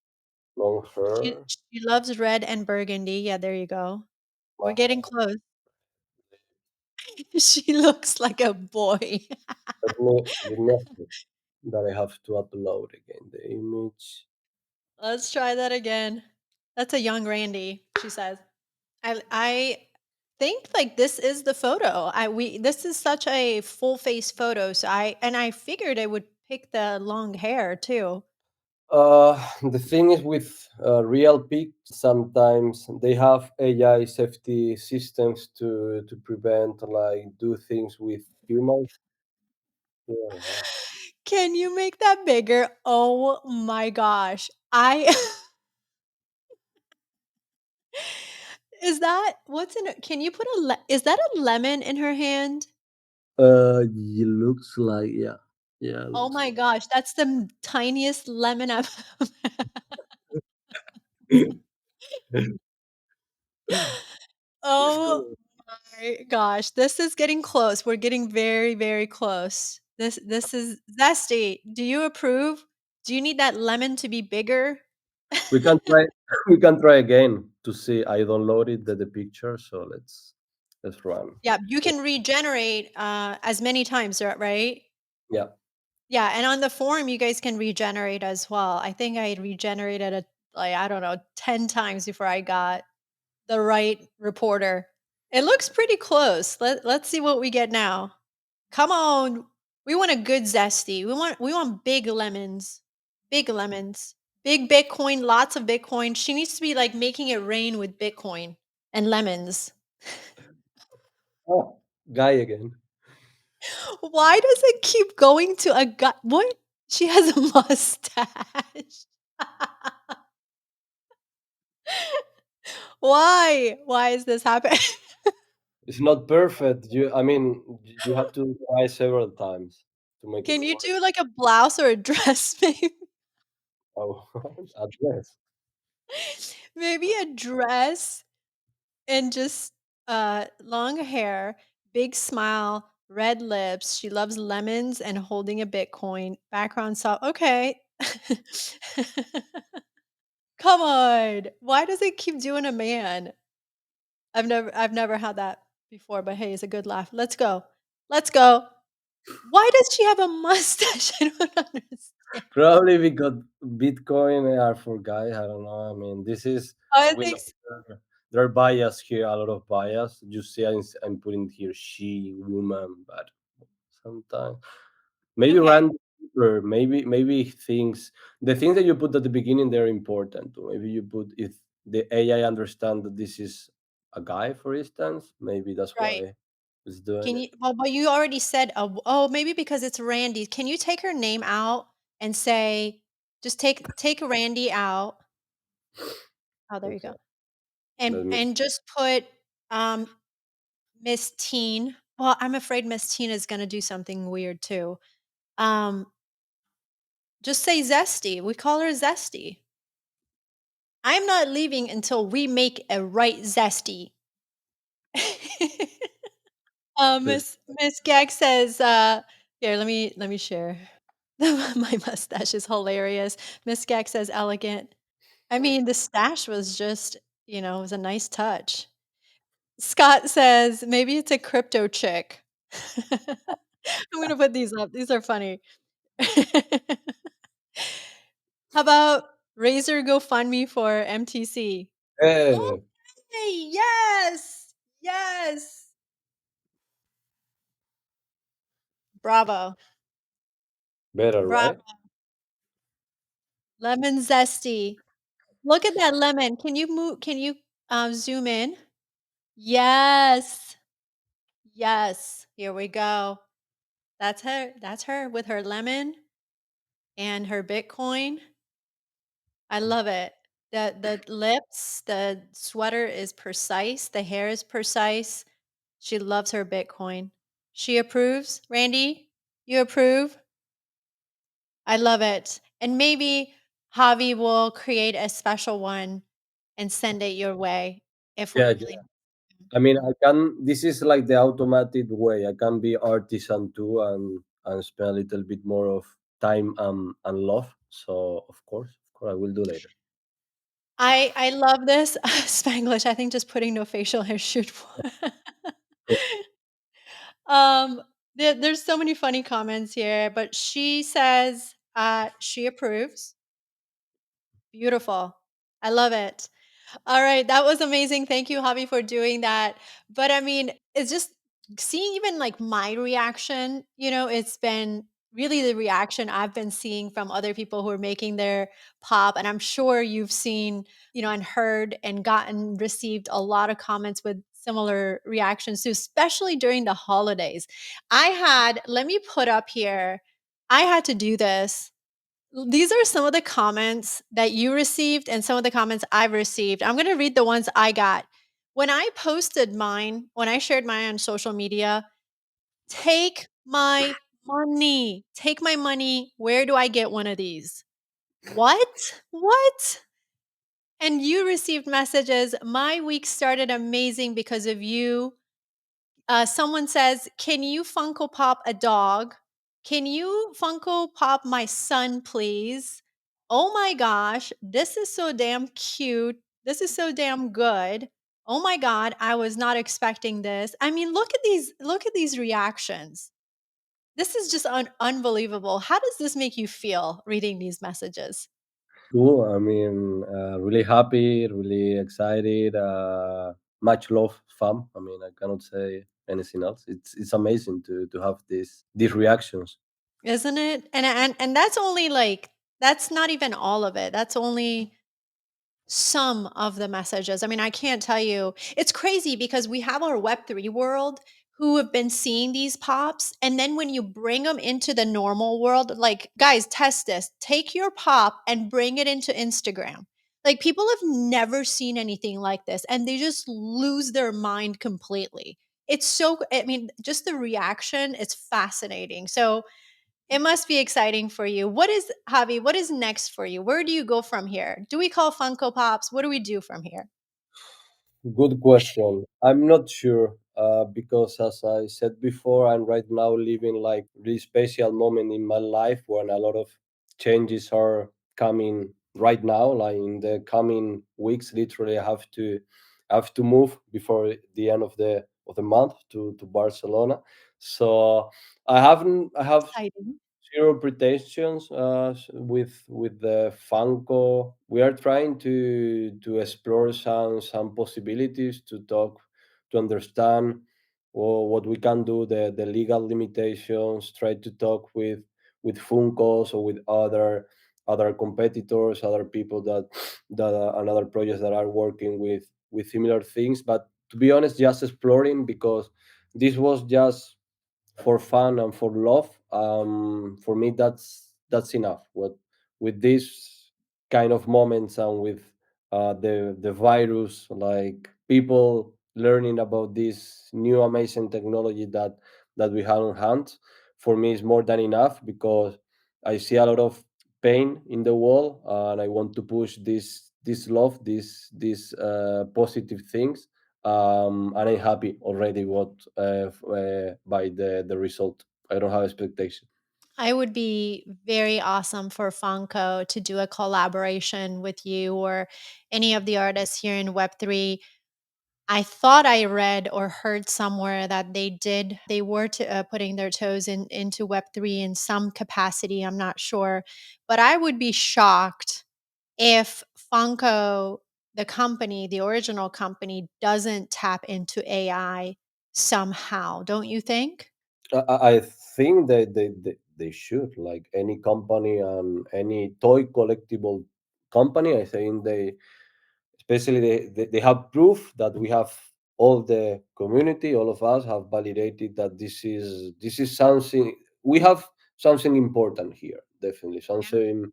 long She hair. she loves red and burgundy. Yeah, there you go. We're getting Wow. close. She looks like a boy. Let me give me a sec that I have to upload again the image. Let's try that again. That's a young Randy, she says. I think like this is the photo. I we This is such a full face photo. So I figured I would pick the long hair too. The thing is with real pigs, sometimes they have AI safety systems to prevent like do things with humans. Yeah. Can you make that bigger? Oh my gosh. I is that what's in it? Can you put is that a lemon in her hand? It looks like yeah, it Oh looks my gosh, that's the tiniest lemon I've like. Oh my gosh, this is getting close. We're getting very, very close. This is zesty. Do you approve? Do you need that lemon to be bigger? We can try. We can try again to see. I downloaded the picture, so let's run. Yeah, you can regenerate as many times, right? Yeah. Yeah, and on the forum, you guys can regenerate as well. I think I regenerated like I don't know 10 times before I got the right reporter. It looks pretty close. Let's see what we get now. Come on. We want a good zesty. We want big lemons. Big lemons. Big Bitcoin, lots of Bitcoin. She needs to be like making it rain with Bitcoin and lemons. Oh, guy again. Why does it keep going to a guy? What? She has a mustache. Why? Why is this happening? It's not perfect. I mean, you have to try several times to make it Can you work. do like a blouse or a dress, maybe? Oh, at least. Maybe a dress and just long hair, big smile, red lips. She loves lemons and holding a Bitcoin. Background soft. Okay. Come on. Why does it keep doing a man? I've never had that before, but hey, it's a good laugh. Let's go. Let's go. Why does she have a mustache? I don't understand. Probably because Bitcoin are for guys. I don't know. I mean, this is Oh, I we know think there are bias here, a lot of bias. You see, I'm putting here she, woman, but sometimes maybe okay. random or maybe things the things that you put at the beginning they're important too. Maybe you put if the AI understand that this is a guy, for instance, maybe that's Right. why it's doing Can it. you well, but you already said, oh, maybe because it's Randy. Can you take her name out and say just take Randy out. Oh, there you Okay, go. let me. And just put um Miss Teen. Well, I'm afraid Miss Teen is going to do something weird too. Um just say Zesty. We call her Zesty. I'm not leaving until we make a right Zesty. This, Miss Gag says, here, let me share. My mustache is hilarious. Miss Gag says elegant. I mean, the stash was just, it was a nice touch. Scott says maybe it's a crypto chick. I'm gonna put these up. These are funny. How about Razor GoFundMe for MTC? eh, Okay, yes, yes. Bravo, better, bravo. right? Lemon zesty. Look at that lemon. Can you move? Can you zoom in? Yes, yes. Here we go. That's her. That's her with her lemon and her Bitcoin. I love it. The lips, the sweater is precise. The hair is precise. She loves her Bitcoin. She approves. Randy, you approve? I love it. And maybe Javi will create a special one and send it your way if we Yeah, really. I mean, I can. This is like the automated way. I can be artisan too, and spend a little bit more of time and love. So of course, I will do later. I love this Spanglish. I think just putting no facial hair should. um, there's so many funny comments here, but she says she approves. Beautiful. I love it. All right, that was amazing. Thank you, Javi, for doing that. But I mean, it's just seeing even like my reaction, it's been really the reaction I've been seeing from other people who are making their pop. And I'm sure you've seen, and heard and gotten received a lot of comments with similar reactions too, especially during the holidays. Let me put up here, I had to do this. These are some of the comments that you received and some of the comments I've received. I'm going to read the ones I got. When I posted mine, when I shared mine on social media, take my money. Take my money. Where do I get one of these? What? What? And you received messages. My week started amazing because of you. Someone says, "Can you Funko Pop a dog? Can you Funko Pop my son, please? Oh my gosh, this is so damn cute. This is so damn good. Oh my god, I was not expecting this." I mean, look at these. Look at these reactions. This is just unbelievable. How does this make you feel reading these messages? Cool. I mean, really happy, really excited. Much love, fam. I mean, I cannot say anything else. It's amazing to have these reactions. Isn't it? And that's only like that's not even all of it. That's only some of the messages. I mean, I can't tell you. It's crazy because we have our Web3 world who have been seeing these pops. And then when you bring them into the normal world, like, guys, test this. Take your pop and bring it into Instagram. Like, people have never seen anything like this and they just lose their mind completely. It's so, I mean, just the reaction, it's fascinating. So, it must be exciting for you. What is Javi? What is next for you? Where do you go from here? Do we call Funko Pops? What do we do from here? Good question. I'm not sure because, as I said before, I'm right now living like really special moment in my life when a lot of changes are coming right now. Like in the coming weeks, literally, I have to move before the end of the month to Barcelona. So I have Exciting. zero pretensions with the Funko. We are trying to explore some possibilities to talk to understand what we can do, the legal limitations. Try to talk with Funkos or with other competitors, other people that and other projects that are working with similar things. But to be honest, just exploring because this was just for fun and for love. For me, that's enough. What with these kind of moments and with the virus, like people learning about this new amazing technology that we have on hand, for me is more than enough because I see a lot of pain in the world, and I want to push this love, these positive things, and I'm happy already what by the result. I don't have expectation. I would be very awesome for Funko to do a collaboration with you or any of the artists here in Web3. I thought I read or heard somewhere that they were putting their toes into Web3 in some capacity. I'm not sure. But I would be shocked if Funko, the company, the original company, doesn't tap into AI somehow. Don't you think? I think they should, like any company and any toy collectible company. I think they, especially they have proof that we have, all the community, all of us have validated that this is something we have, something important here, definitely something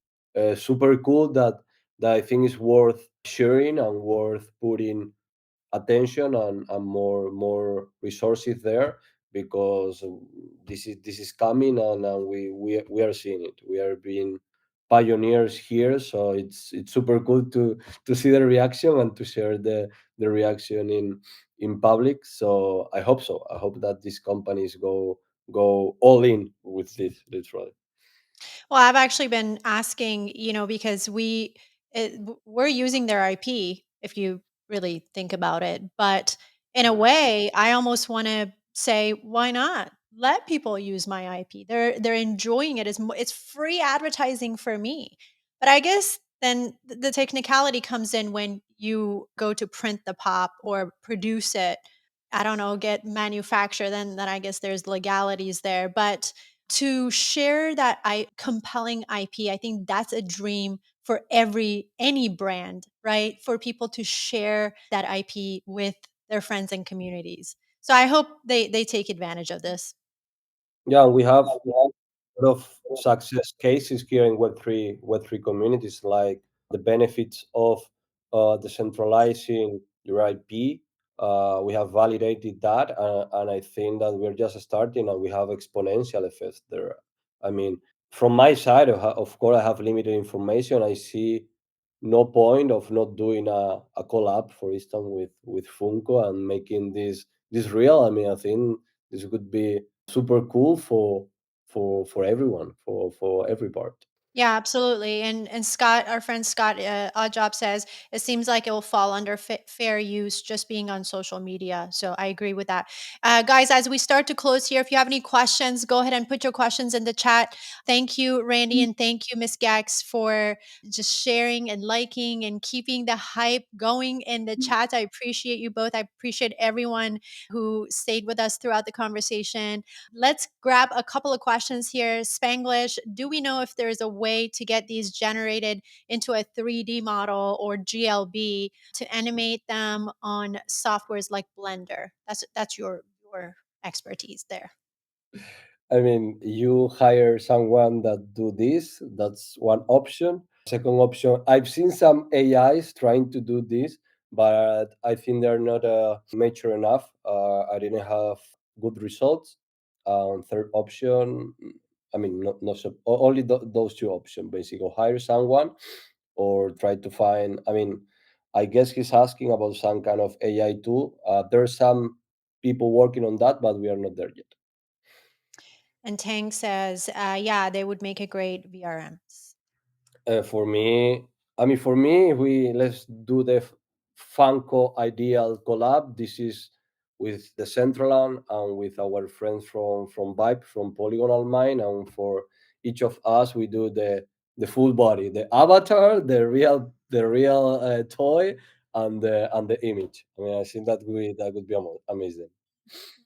super cool that I think is worth sharing and worth putting attention and more resources there, because this is coming, and we are seeing it. We are being pioneers here, so it's super cool to see the reaction and to share the reaction in public. So I hope that these companies go all in with this, literally. Well, I've actually been asking, because we're using their IP if you really think about it. But in a way, I almost want to say, why not? Let people use my IP. They're enjoying it. It's free advertising for me. But I guess then the technicality comes in when you go to print the pop or produce it. I don't know, get manufactured. Then I guess there's legalities there. But to share that compelling IP, I think that's a dream for any brand, right? For people to share that IP with their friends and communities. So I hope they take advantage of this. Yeah, we have lot of success cases here in Web3 communities, like the benefits of decentralizing your IP. We have validated that, and I think that we're just starting, and we have exponential effects there. I mean, from my side, of course, I have limited information. I see no point of not doing a collab, for instance, with Funko and making this real. I mean, I think this could be super cool for everyone, for every part. Yeah, absolutely. And Scott, our friend Scott, Oddjob says it seems like it will fall under fair use just being on social media. So I agree with that. Guys, as we start to close here, if you have any questions, go ahead and put your questions in the chat. Thank you, Randy, and thank you, Miss Gax, for just sharing and liking and keeping the hype going in the chat. I appreciate you both. I appreciate everyone who stayed with us throughout the conversation. Let's grab a couple of questions here. Spanglish, do we know if there's a way to get these generated into a 3D model or GLB to animate them on softwares like Blender? That's your expertise there. I mean, you hire someone that do this. That's one option. Second option, I've seen some AIs trying to do this, but I think they're not mature enough. I didn't have good results. Third option, I mean, not so, only those two options basically. Or hire someone, or try to find. I mean, I guess he's asking about some kind of AI tool. There's some people working on that, but we are not there yet. And Tang says, yeah, they would make a great VRMs. For me, I mean, for me, if we let's do the Funko ideal collab. This is with the Centraland and with our friends from Vibe from Polygonal Mind, and for each of us we do the full body, the avatar, the real toy, and the image. I mean, I think that would be amazing.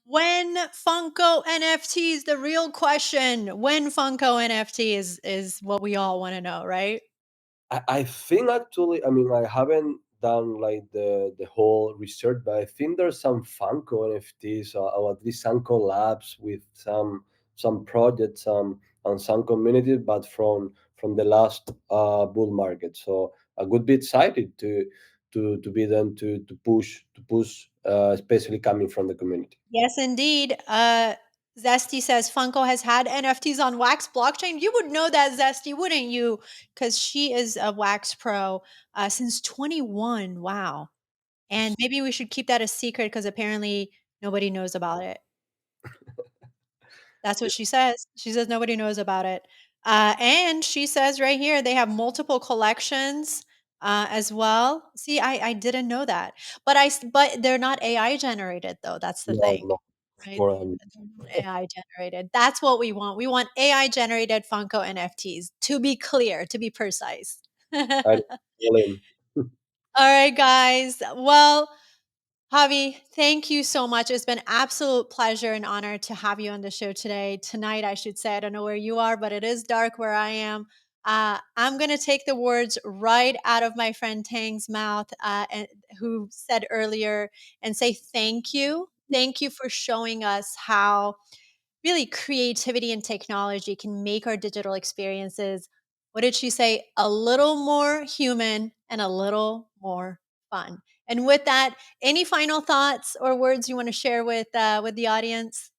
When Funko NFTs, the real question, when Funko NFT is what we all want to know, right? I think actually, I mean, I haven't done like the whole research, but I think there's some Funko NFTs, or at least some collabs with some projects, and some communities, but from the last bull market. So I would be excited to be them to push, especially coming from the community. Yes, indeed. Zesty says Funko has had NFTs on Wax blockchain. You would know that, Zesty, wouldn't you? Because she is a Wax pro since 21. Wow. And maybe we should keep that a secret because apparently nobody knows about it. That's what she says. She says nobody knows about it. And she says right here they have multiple collections as well. See, I didn't know that, but but they're not AI generated though. That's the No, thing, no, of right? course, They're not AI generated. That's what we want. We want AI generated Funko NFTs. To be clear, to be precise. I all in. All right, guys. Well, Javi, thank you so much. It's been absolute pleasure and honor to have you on the show today. Tonight, I should say. I don't know where you are, but it is dark where I am. I'm going to take the words right out of my friend Tang's mouth, who said earlier, and say thank you. Thank you for showing us how really creativity and technology can make our digital experiences, what did she say, a little more human and a little more fun. And with that, any final thoughts or words you want to share with the audience?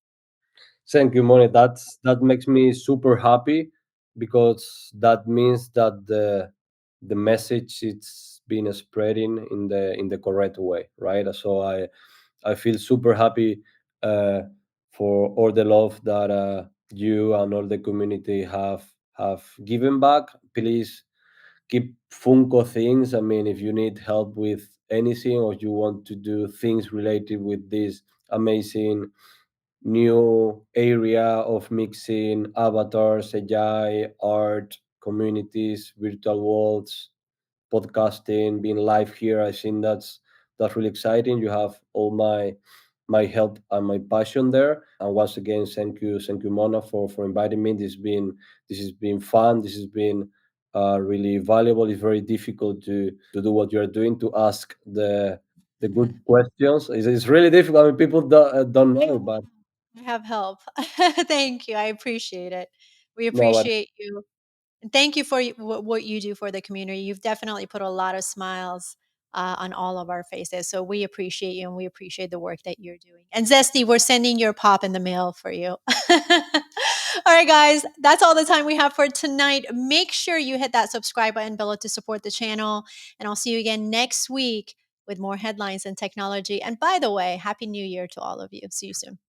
Thank you, Moni. That makes me super happy, because that means that the message it's been spreading in the correct way, right? So I feel super happy uh, for all the love that you and all the community have given back. Please keep Funko things. I mean, if you need help with anything, or you want to do things related with this amazing new area of mixing avatars, AI, art, communities, virtual worlds, podcasting, being live here. I think that's really exciting. You have all my help and my passion there. And once again, thank you, Mona, for inviting me. This has been fun. This has been really valuable. It's very difficult to do what you're doing, to ask the good questions. It's really difficult. I mean, people don't know, but I have help. Thank you. I appreciate it. We no, but appreciate you. And thank you for what you do for the community. You've definitely put a lot of smiles on all of our faces. So we appreciate you and we appreciate the work that you're doing. And Zesty, we're sending your pop in the mail for you. All right, guys, that's all the time we have for tonight. Make sure you hit that subscribe button below to support the channel. And I'll see you again next week with more headlines and technology. And by the way, Happy New Year to all of you. See you soon.